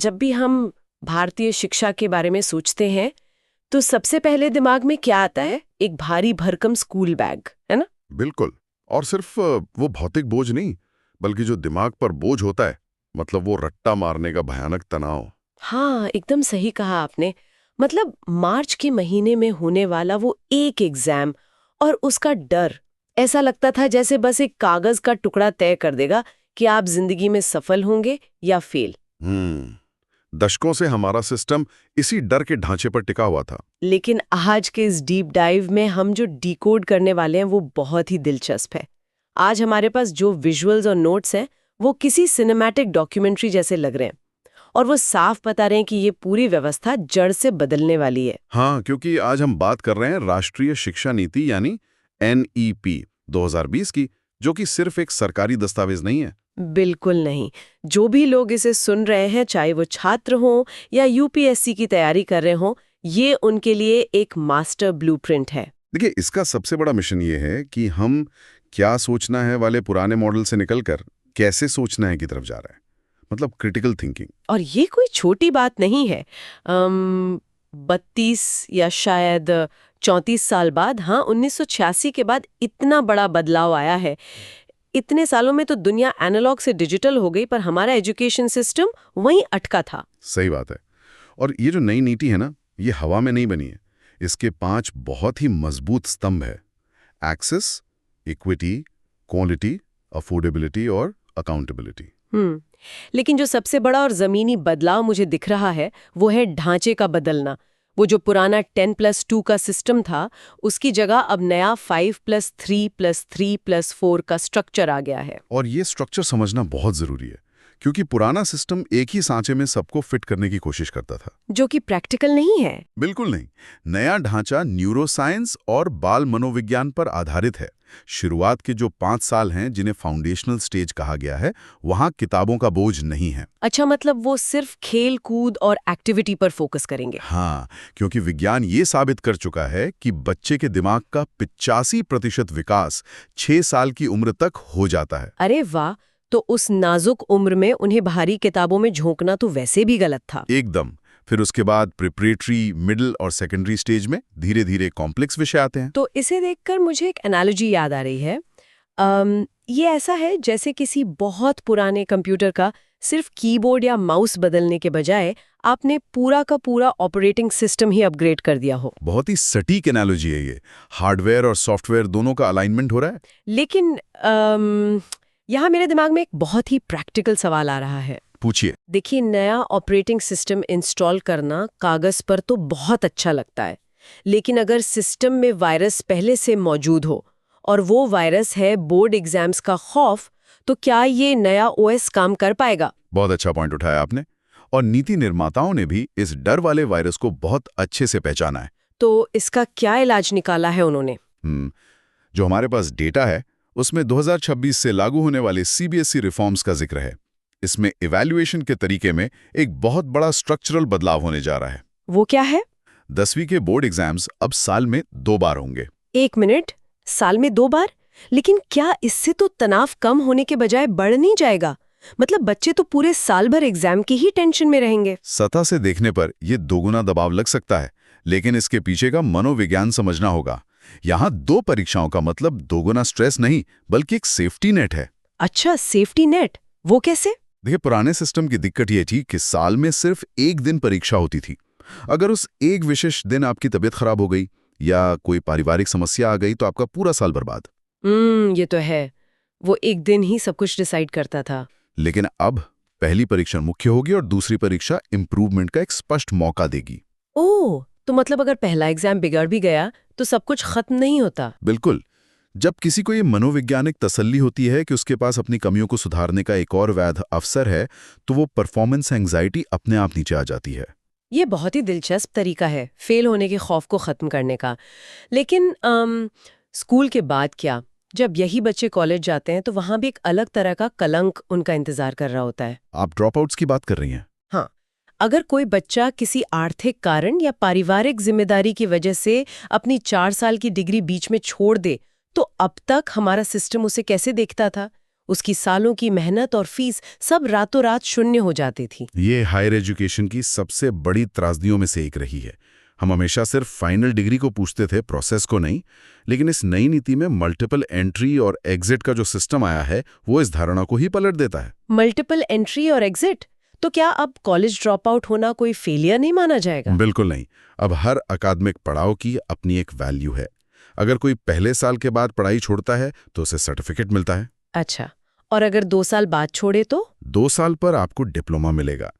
जब भी हम भारतीय शिक्षा के बारे में सोचते हैं तो सबसे पहले दिमाग में क्या आता है? एक भारी भरकम स्कूल बैग, है ना? बिल्कुल। और सिर्फ वो भौतिक बोझ नहीं, बल्कि जो दिमाग पर बोझ होता है, मतलब वो रट्टा मारने का भयानक तनाव। हाँ, एकदम सही कहा आपने। मतलब मार्च के महीने में होने वाला वो एक एग्जाम और उसका डर, ऐसा लगता था जैसे बस एक कागज का टुकड़ा तय कर देगा कि आप जिंदगी में सफल होंगे या फेल। दशकों से हमारा सिस्टम इसी डर के ढांचे पर टिका हुआ था। लेकिन आज के इस डीप डाइव में हम जो डिकोड करने वाले हैं वो बहुत ही दिलचस्प है। आज हमारे पास जो विजुअल्स और नोट्स हैं वो किसी सिनेमैटिक डॉक्यूमेंट्री जैसे लग रहे हैं और वो साफ बता रहे हैं कि ये पूरी व्यवस्था जड़ से बदलने वाली है। हाँ, क्योंकि आज हम बात कर रहे हैं राष्ट्रीय शिक्षा नीति यानी NEP 2020 की, जो कि सिर्फ एक सरकारी दस्तावेज नहीं है। बिल्कुल नहीं। जो भी लोग इसे सुन रहे हैं, चाहे वो छात्र हों या UPSC की तैयारी कर रहे हों, ये उनके लिए एक मास्टर ब्लूप्रिंट है। देखिए, इसका सबसे बड़ा मिशन ये है कि हम क्या सोचना है वाले पुराने मॉडल से निकलकर कैसे सोचना है की तरफ जा रहा है, मतलब क्रिटिकल थिंकिंग। और ये कोई छोटी बात नहीं है। 32 या शायद 34 साल बाद, हाँ 1986 के बाद इतना बड़ा बदलाव आया है। इतने सालों में तो दुनिया एनालॉग से डिजिटल हो गई, पर हमारा एजुकेशन सिस्टम वहीं अटका था। सही बात है। और ये जो नई नीति है ना, ये हवा में नहीं बनी है। इसके 5 बहुत ही मजबूत स्तंभ है: एक्सेस, इक्विटी, क्वालिटी, अफोर्डेबिलिटी और अकाउंटेबिलिटी। लेकिन जो सबसे बड़ा और जमीनी बदलाव मुझे दिख रहा है वो है ढांचे का बदलना। वो जो पुराना 10+2 का सिस्टम था, उसकी जगह अब नया 5+3+3+4 का स्ट्रक्चर आ गया है। और ये स्ट्रक्चर समझना बहुत जरूरी है, क्योंकि पुराना सिस्टम एक ही सांचे में सबको फिट करने की कोशिश करता था, जो कि प्रैक्टिकल नहीं है। बिल्कुल नहीं। नया ढांचा न्यूरोसाइंस और बाल मनोविज्ञान पर आधारित है। शुरुआत के जो 5 साल हैं, जिन्हें फाउंडेशनल स्टेज कहा गया है, वहां किताबों का बोझ नहीं है। अच्छा, मतलब वो सिर्फ खेल कूद और एक्टिविटी पर फोकस करेंगे। हाँ, क्योंकि विज्ञान ये साबित कर चुका है कि बच्चे के दिमाग का 85% विकास 6 साल की उम्र तक हो जाता है। अरे वाह! तो उस नाजुक उम्र में उन्हें भारी किताबों में झोंकना तो वैसे भी गलत था। एकदम। फिर उसके बाद प्रिपरेटरी, मिडिल और सेकेंडरी स्टेज में धीरे धीरे कॉम्प्लेक्स विषय आते हैं। तो इसे देखकर मुझे एक एनालॉजी याद आ रही है। ये ऐसा है जैसे किसी बहुत पुराने कंप्यूटर का सिर्फ कीबोर्ड या माउस बदलने के बजाय आपने पूरा का पूरा ऑपरेटिंग सिस्टम ही अपग्रेड कर दिया हो। बहुत ही सटीक एनालॉजी है ये। हार्डवेयर और सॉफ्टवेयर दोनों का अलाइनमेंट हो रहा है। लेकिन यहाँ मेरे दिमाग में एक बहुत ही प्रैक्टिकल सवाल आ रहा है। पूछिए। देखिए, नया ऑपरेटिंग सिस्टम इंस्टॉल करना कागज पर तो बहुत अच्छा लगता है, लेकिन अगर सिस्टम में वायरस पहले से मौजूद हो और वो वायरस है बोर्ड एग्जाम्स का खौफ, तो क्या ये नया OS काम कर पाएगा? बहुत अच्छा पॉइंट उठाया आपने। और नीति निर्माताओं ने भी इस डर वाले वायरस को बहुत अच्छे से पहचाना है। तो इसका क्या इलाज निकाला है उन्होंने? जो हमारे पास डेटा है, उसमें 2026 से लागू होने वाले CBSE रिफॉर्म्स का जिक्र है। इसमें इवैल्यूएशन के तरीके में एक बहुत बड़ा स्ट्रक्चरल बदलाव होने जा रहा है। वो क्या है? 10वीं के बोर्ड एग्जाम्स अब साल में 2 बार होंगे। 1 मिनट, साल में 2 बार? लेकिन क्या इससे तो तनाव कम होने के बजाय बढ़ नहीं जाएगा? मतलब बच्चे तो पूरे साल भर एग्जाम की ही टेंशन में रहेंगे। सतह से देखने पर यह दोगुना दबाव लग सकता है, लेकिन इसके पीछे का मनोविज्ञान समझना होगा। यहाँ 2 परीक्षाओं का मतलब दोगुना स्ट्रेस नहीं, बल्कि एक सेफ्टी नेट है। अच्छा, सेफ्टी नेट, वो कैसे? देखिए, पुराने सिस्टम की दिक्कत ये थी कि साल में सिर्फ 1 दिन परीक्षा होती थी। अगर उस एक विशेष दिन आपकी तबीयत खराब हो गई या कोई पारिवारिक समस्या आ गई, तो आपका पूरा साल बर्बाद। ये तो है। वो एक दिन ही सब कुछ डिसाइड करता था। लेकिन अब पहली परीक्षा मुख्य होगी और दूसरी परीक्षा इंप्रूवमेंट का एक स्पष्ट मौका देगी। ओह, तो मतलब अगर पहला एग्जाम बिगड़ भी गया तो सब कुछ खत्म नहीं होता। बिल्कुल। जब किसी को ये मनोवैज्ञानिक तसल्ली होती है कि उसके पास अपनी कमियों को सुधारने का एक और वैध अवसर है, तो वो परफॉर्मेंस एंग्जाइटी अपने आप नीचे आ जाती है। ये बहुत ही दिलचस्प तरीका है फेल होने के खौफ को खत्म करने का। लेकिन स्कूल के बाद क्या? जब यही बच्चे कॉलेज जाते हैं तो वहां भी एक अलग तरह का कलंक उनका इंतजार कर रहा होता है। आप ड्रॉप आउट्स की बात कर रही हैं? हाँ, अगर कोई बच्चा किसी आर्थिक कारण या पारिवारिक जिम्मेदारी की वजह से अपनी 4 साल की डिग्री बीच में छोड़ दे, तो अब तक हमारा सिस्टम उसे कैसे देखता था? उसकी सालों की मेहनत और फीस सब रातों रात शून्य हो जाती थी। ये हायर एजुकेशन की सबसे बड़ी त्रासदियों में से एक रही है। हम हमेशा सिर्फ फाइनल डिग्री को पूछते थे, प्रोसेस को नहीं। लेकिन इस नई नीति में मल्टीपल एंट्री और एग्जिट का जो सिस्टम आया है वो इस धारणा को ही पलट देता है। मल्टीपल एंट्री और एग्जिट, तो क्या अब कॉलेज ड्रॉप आउट होना कोई फेलियर नहीं माना जाएगा? बिल्कुल नहीं। अब हर अकादमिक पड़ाव की अपनी एक वैल्यू है। अगर कोई पहले साल के बाद पढ़ाई छोड़ता है तो उसे सर्टिफिकेट मिलता है। अच्छा, और अगर 2 साल बाद छोड़े तो? 2 साल पर आपको डिप्लोमा मिलेगा,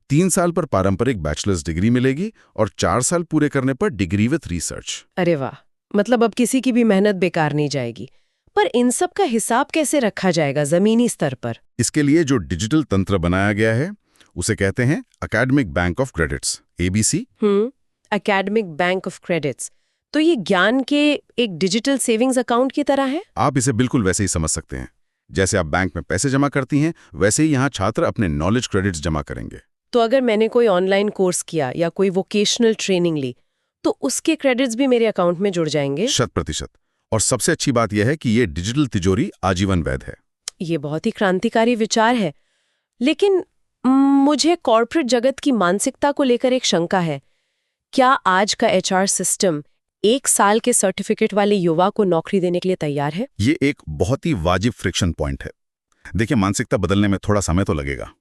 3 साल पर पारंपरिक बैचलर्स डिग्री मिलेगी और 4 साल पूरे करने पर डिग्री विथ रिसर्च। अरे वाह, मतलब अब किसी की भी मेहनत बेकार नहीं जाएगी। पर इन सब का हिसाब कैसे रखा जाएगा जमीनी स्तर पर? इसके लिए जो डिजिटल तंत्र बनाया गया है उसे कहते हैं academic bank of credits, ABC. Academic bank of credits, तो ये ज्ञान के एक डिजिटल सेविंग्स अकाउंट की तरह है? आप इसे बिल्कुल वैसे ही समझ सकते हैं। जैसे आप बैंक में पैसे जमा करती हैं, वैसे ही यहाँ छात्र अपने नॉलेज क्रेडिट्स जमा करेंगे। तो अगर मैंने कोई ऑनलाइन कोर्स किया या कोई वोकेशनल ट्रेनिंग ली तो उसके क्रेडिट्स भी मेरे अकाउंट में जुड़ जाएंगे? 100%। और सबसे अच्छी बात यह है कि ये डिजिटल तिजोरी आजीवन वैध है। ये बहुत ही क्रांतिकारी विचार है। लेकिन मुझे कॉर्पोरेट जगत की मानसिकता को लेकर एक शंका है। क्या आज का एचआर सिस्टम 1 साल के सर्टिफिकेट वाले युवा को नौकरी देने के लिए तैयार है? ये एक बहुत ही वाजिब फ्रिक्शन पॉइंट है। देखिए, मानसिकता बदलने में थोड़ा समय तो लगेगा,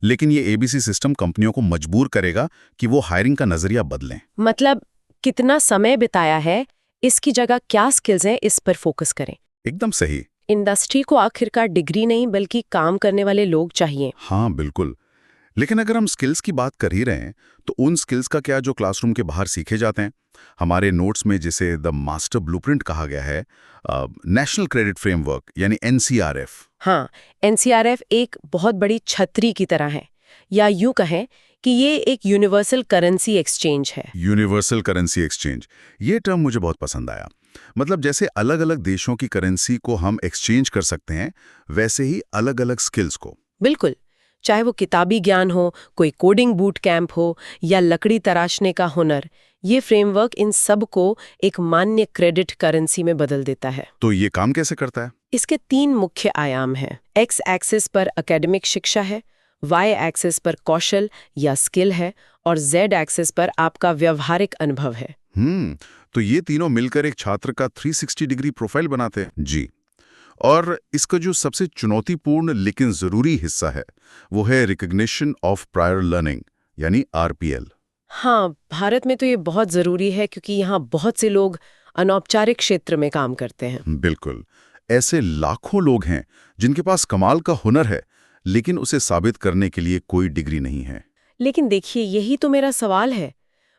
लेकिन ये एबीसी सिस्टम कंपनियों को मजबूर करेगा कि वो हायरिंग का नजरिया बदलें। मतलब कितना समय बिताया है, इसकी जगह क्या स्किल्स हैं, इस पर फोकस करें। एकदम सही। इंडस्ट्री को आखिरकार डिग्री नहीं बल्कि काम करने वाले लोग चाहिए। हाँ बिल्कुल। लेकिन अगर हम स्किल्स की बात कर ही रहे हैं तो उन स्किल्स का क्या जो क्लासरूम के बाहर सीखे जाते हैं? हमारे नोट्स में जिसे द मास्टर ब्लूप्रिंट कहा गया है, नेशनल क्रेडिट फ्रेमवर्क यानी एनसीआरएफ। हाँ, एनसीआरएफ एक बहुत बड़ी छतरी की तरह है, या यूं कहें कि ये एक यूनिवर्सल करेंसी एक्सचेंज है। यूनिवर्सल करेंसी एक्सचेंज, ये टर्म मुझे बहुत पसंद आया। मतलब जैसे अलग अलग देशों की करेंसी को हम एक्सचेंज कर सकते हैं, वैसे ही अलग अलग स्किल्स को। बिल्कुल, चाहे वो किताबी ज्ञान हो, कोई कोडिंग बूट कैंप हो या लकड़ी तराशने का हुनर, ये फ्रेमवर्क इन सब को एक मान्य क्रेडिट करेंसी में बदल देता है। तो ये काम कैसे करता है? इसके 3 मुख्य आयाम हैं। एक्स एक्सिस पर एकेडमिक शिक्षा है, वाई एक्सिस पर कौशल या स्किल है और जेड एक्सिस पर आपका व्यवहारिक अनुभव है। तो ये तीनों मिलकर एक छात्र का 360 डिग्री प्रोफाइल बनाते हैं। जी। और इसका जो सबसे चुनौतीपूर्ण लेकिन जरूरी हिस्सा है वो है रिकग्निशन ऑफ प्रायर लर्निंग यानी आरपीएल। हाँ, भारत में तो ये बहुत जरूरी है क्योंकि यहाँ बहुत से लोग अनौपचारिक क्षेत्र में काम करते हैं। बिल्कुल, ऐसे लाखों लोग हैं जिनके पास कमाल का हुनर है लेकिन उसे साबित करने के लिए कोई डिग्री नहीं है। लेकिन देखिए, यही तो मेरा सवाल है।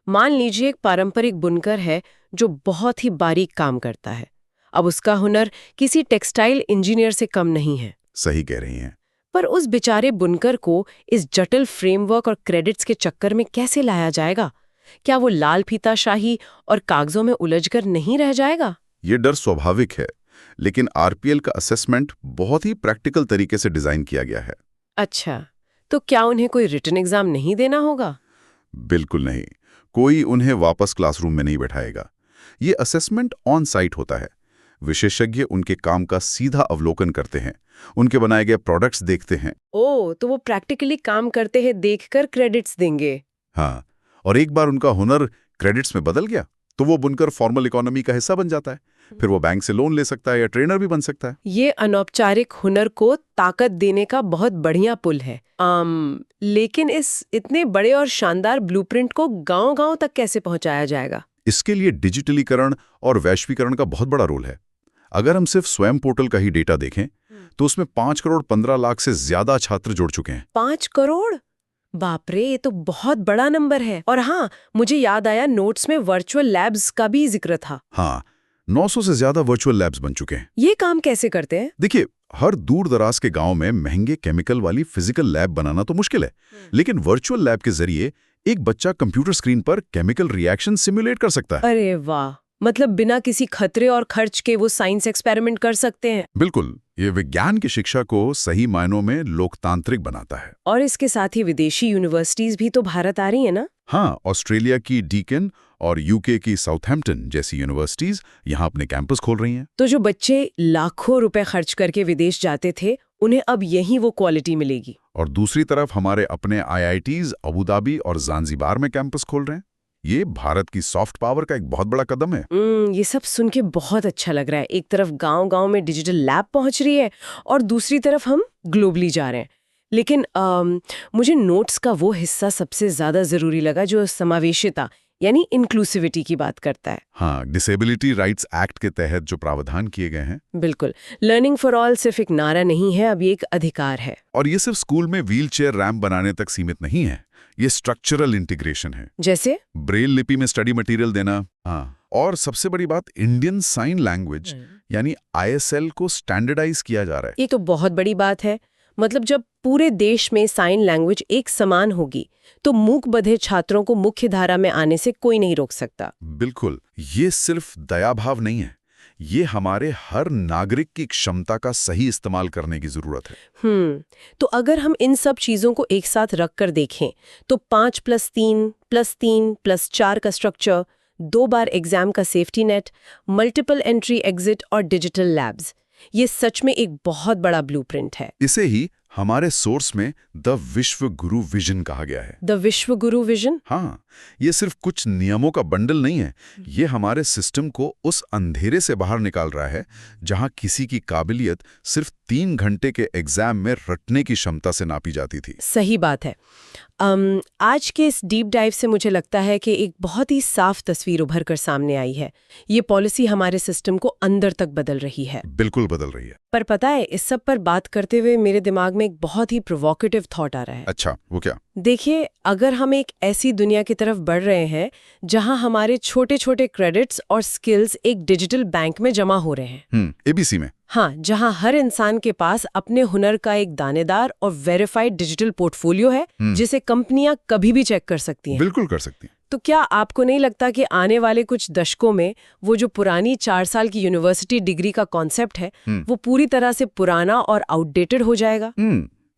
मान लीजिए एक पारंपरिक बुनकर है जो बहुत ही बारीक काम करता है। अब उसका हुनर किसी टेक्सटाइल इंजीनियर से कम नहीं है। सही कह रही हैं। पर उस बेचारे बुनकर को इस जटिल फ्रेमवर्क और क्रेडिट्स के चक्कर में कैसे लाया जाएगा? क्या वो लाल फीताशाही और कागजों में उलझकर नहीं रह जाएगा? ये डर स्वाभाविक है, लेकिन आरपीएल का असेसमेंट बहुत ही प्रैक्टिकल तरीके से डिजाइन किया गया है। अच्छा, तो क्या उन्हें कोई रिटन एग्जाम नहीं देना होगा? बिल्कुल नहीं, कोई उन्हें वापस क्लासरूम में नहीं बैठाएगा। ये असेसमेंट ऑन साइट होता है। विशेषज्ञ उनके काम का सीधा अवलोकन करते हैं, उनके बनाए गए प्रोडक्ट्स देखते हैं। ओह, तो वो प्रैक्टिकली काम करते हैं देखकर क्रेडिट्स देंगे। हाँ, और एक बार उनका हुनर क्रेडिट्स में बदल गया तो वो बुनकर फॉर्मल इकोनॉमी का हिस्सा बन जाता है। फिर वो बैंक से लोन ले सकता है या ट्रेनर भी बन सकता है। ये अनौपचारिक हुनर को ताकत देने का बहुत बढ़िया पुल है। लेकिन इस इतने बड़े और शानदार ब्लूप्रिंट को गांव-गांव तक कैसे पहुंचाया जाएगा? इसके लिए डिजिटलीकरण और वैश्वीकरण का बहुत बड़ा रोल है। अगर हम सिर्फ स्वयं पोर्टल का ही डेटा देखें तो उसमें 5 करोड़ 15 लाख से ज्यादा छात्र जुड़ चुके हैं। 5 करोड़? बाप रे, ये तो बहुत बड़ा नंबर है। और हाँ, मुझे याद आया, नोट्स में वर्चुअल लैब्स का भी जिक्र था। हाँ, 900 से ज्यादा वर्चुअल लैब्स बन चुके हैं। ये काम कैसे करते हैं? देखिए, हर दूर दराज के गांव में महंगे केमिकल वाली फिजिकल लैब बनाना तो मुश्किल है, लेकिन वर्चुअल लैब के जरिए एक बच्चा कंप्यूटर स्क्रीन पर केमिकल रिएक्शन सिमुलेट कर सकता है। अरे वाह, मतलब बिना किसी खतरे और खर्च के वो साइंस एक्सपेरिमेंट कर सकते हैं। बिल्कुल, ये विज्ञान की शिक्षा को सही मायनों में लोकतांत्रिक बनाता है। और इसके साथ ही विदेशी यूनिवर्सिटीज भी तो भारत आ रही है ना? हाँ, ऑस्ट्रेलिया की डीकन और यूके की साउथहैम्पटन जैसी यूनिवर्सिटीज यहाँ अपने कैंपस खोल रही हैं। तो जो बच्चे लाखों रुपए खर्च करके विदेश जाते थे, उन्हें अब यहीं वो क्वालिटी मिलेगी। और दूसरी तरफ हमारे अपने IITs अबू धाबी और ज़ांज़िबार में कैंपस खोल रहे हैं। ये भारत की सॉफ्ट पावर का एक बहुत बड़ा कदम है। ये सब सुन के बहुत अच्छा लग रहा है। एक तरफ गांव-गांव में डिजिटल लैब पहुंच रही है और दूसरी तरफ हम ग्लोबली जा रहे हैं। लेकिन मुझे नोट्स का वो हिस्सा सबसे ज्यादा जरूरी लगा जो समावेशिता यानी इंक्लूसिविटी की बात करता है। हाँ, डिसेबिलिटी राइट्स एक्ट के तहत जो प्रावधान किए गए हैं। बिल्कुल, लर्निंग फॉर ऑल सिर्फ एक नारा नहीं है, अब ये एक अधिकार है। और ये सिर्फ स्कूल में व्हीलचेयर रैंप बनाने तक सीमित नहीं है, ये स्ट्रक्चरल इंटीग्रेशन है। जैसे ब्रेल लिपि में स्टडी मटेरियल देना। हाँ, और सबसे बड़ी बात इंडियन साइन लैंग्वेज यानी ISL को स्टैंडर्डाइज किया जा रहा है। ये तो बहुत बड़ी बात है। मतलब जब पूरे देश में साइन लैंग्वेज एक समान होगी तो मूक बधिर छात्रों को मुख्य धारा में आने से कोई नहीं रोक सकता। बिल्कुल, ये सिर्फ दयाभाव नहीं है, ये हमारे हर नागरिक की क्षमता का सही इस्तेमाल करने की जरूरत है। तो अगर हम इन सब चीजों को एक साथ रख कर देखें तो 5+3+3+4 का स्ट्रक्चर, 2 बार एग्जाम का safety net, multiple entry exit और डिजिटल लैब्स, ये सच में एक बहुत बड़ा ब्लूप्रिंट है। इसे ही हमारे सोर्स में द विश्व गुरु विजन कहा गया है। द विश्व गुरु विजन? हाँ, ये सिर्फ कुछ नियमों का बंडल नहीं है, ये हमारे सिस्टम को उस अंधेरे से बाहर निकाल रहा है जहां किसी की काबिलियत सिर्फ 3 घंटे के एग्जाम में रटने की क्षमता से नापी जाती थी। सही बात है। आज के इस डीप डाइव से मुझे लगता है कि एक बहुत ही साफ तस्वीर उभर कर सामने आई है। ये पॉलिसी हमारे सिस्टम को अंदर तक बदल रही है। बिल्कुल बदल रही है। पर पता है, इस सब पर बात करते हुए मेरे दिमाग में एक बहुत ही प्रोवोकेटिव थॉट आ रहा है। अच्छा, वो क्या? देखिए, अगर हम एक ऐसी दुनिया की तरफ बढ़ रहे हैं जहां हमारे छोटे छोटे क्रेडिट्स और स्किल्स एक डिजिटल बैंक में जमा हो रहे हैं, ABC में। हाँ, जहां हर इंसान के पास अपने हुनर का एक दानेदार और वेरीफाइड डिजिटल पोर्टफोलियो है जिसे कंपनियां कभी भी चेक कर सकती हैं। बिल्कुल कर सकती हैं। तो क्या आपको नहीं लगता कि आने वाले कुछ दशकों में वो जो पुरानी 4 साल की यूनिवर्सिटी डिग्री का कॉन्सेप्ट है वो पूरी तरह से पुराना और आउटडेटेड हो जाएगा?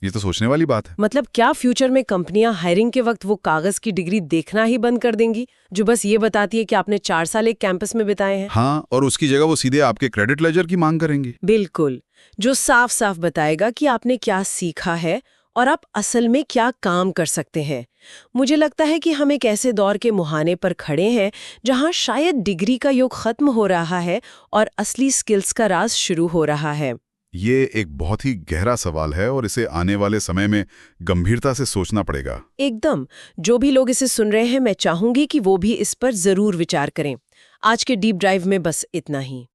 ये तो सोचने वाली बात है। मतलब क्या फ्यूचर में कंपनियां हायरिंग के वक्त वो कागज की डिग्री देखना ही बंद कर देंगी जो बस ये बताती है कि आपने 4 साल एक कैंपस में बिताए हैं? हाँ, और उसकी जगह वो सीधे आपके क्रेडिट लेजर की मांग करेंगी। बिल्कुल, जो साफ साफ बताएगा कि आपने क्या सीखा है और आप असल में क्या काम कर सकते हैं। मुझे लगता है कि हम एक ऐसे दौर के मुहाने पर खड़े हैं जहां शायद डिग्री का युग खत्म हो रहा है और असली स्किल्स का राज शुरू हो रहा है। ये एक बहुत ही गहरा सवाल है और इसे आने वाले समय में गंभीरता से सोचना पड़ेगा। एकदम। जो भी लोग इसे सुन रहे हैं, मैं चाहूंगी कि वो भी इस पर जरूर विचार करें। आज के डीप ड्राइव में बस इतना ही।